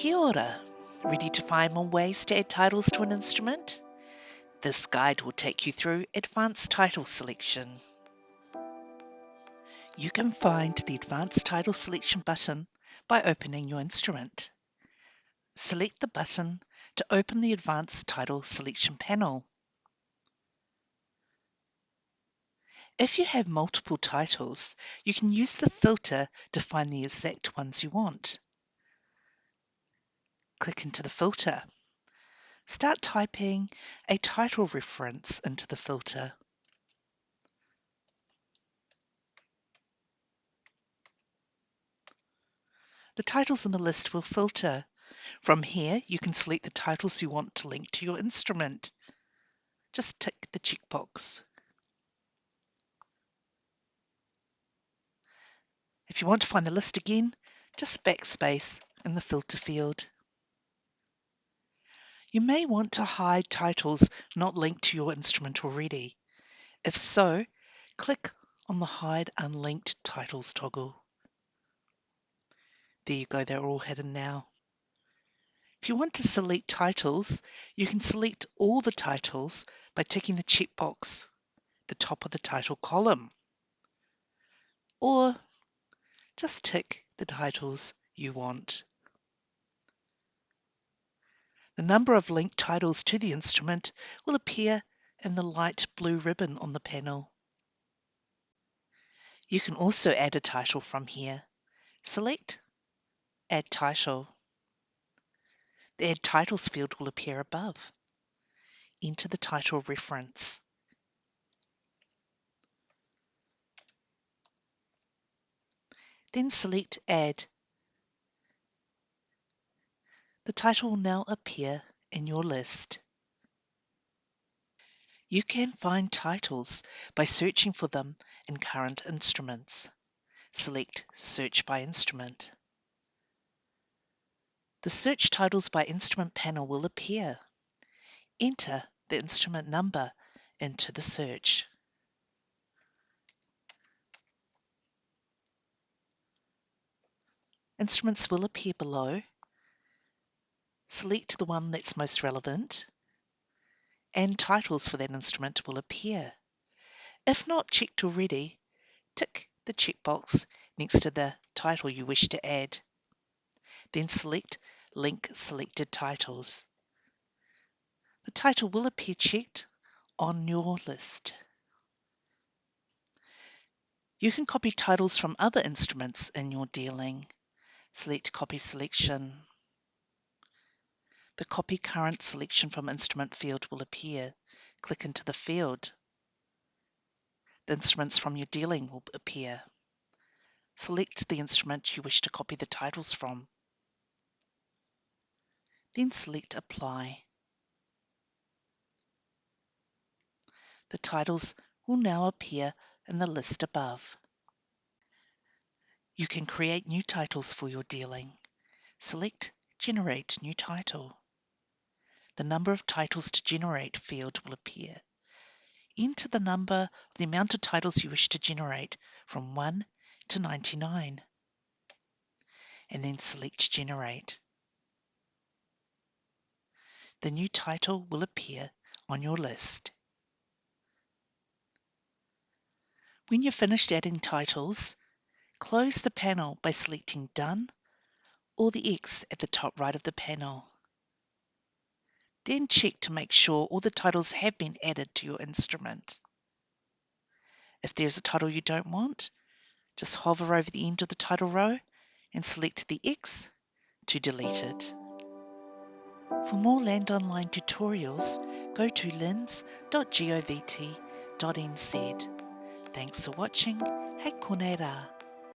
Kia ora! Ready to find more ways to add titles to an instrument? This guide will take you through advanced title selection. You can find the advanced title selection button by opening your instrument. Select the button to open the advanced title selection panel. If you have multiple titles, you can use the filter to find the exact ones you want. Click into the filter. Start typing a title reference into the filter. The titles in the list will filter. From here, you can select the titles you want to link to your instrument. Just tick the checkbox. If you want to find the list again, just backspace in the filter field. You may want to hide titles not linked to your instrument already. If so, click on the Hide Unlinked Titles toggle. There you go, they're all hidden now. If you want to select titles, you can select all the titles by ticking the checkbox at the top of the title column. Or just tick the titles you want. The number of linked titles to the instrument will appear in the light blue ribbon on the panel. You can also add a title from here. Select Add Title. The Add Titles field will appear above. Enter the title reference. Then select Add. The title will now appear in your list. You can find titles by searching for them in current instruments. Select Search by Instrument. The Search Titles by Instrument panel will appear. Enter the instrument number into the search. Instruments will appear below. Select the one that's most relevant, and titles for that instrument will appear. If not checked already, tick the checkbox next to the title you wish to add. Then select Link Selected Titles. The title will appear checked on your list. You can copy titles from other instruments in your dealing. Select Copy Selection. The Copy Current Selection from Instrument field will appear. Click into the field. The instruments from your dealing will appear. Select the instrument you wish to copy the titles from. Then select Apply. The titles will now appear in the list above. You can create new titles for your dealing. Select Generate New Title. The number of titles to generate field will appear. Enter the number of the amount of titles you wish to generate from 1 to 99. And then select Generate. The new title will appear on your list. When you're finished adding titles, close the panel by selecting Done or the X at the top right of the panel. Then check to make sure all the titles have been added to your instrument. If there's a title you don't want, just hover over the end of the title row and select the X to delete it. For more Landonline tutorials, go to lins.govt.nz. Thanks for watching. Hei konei rā.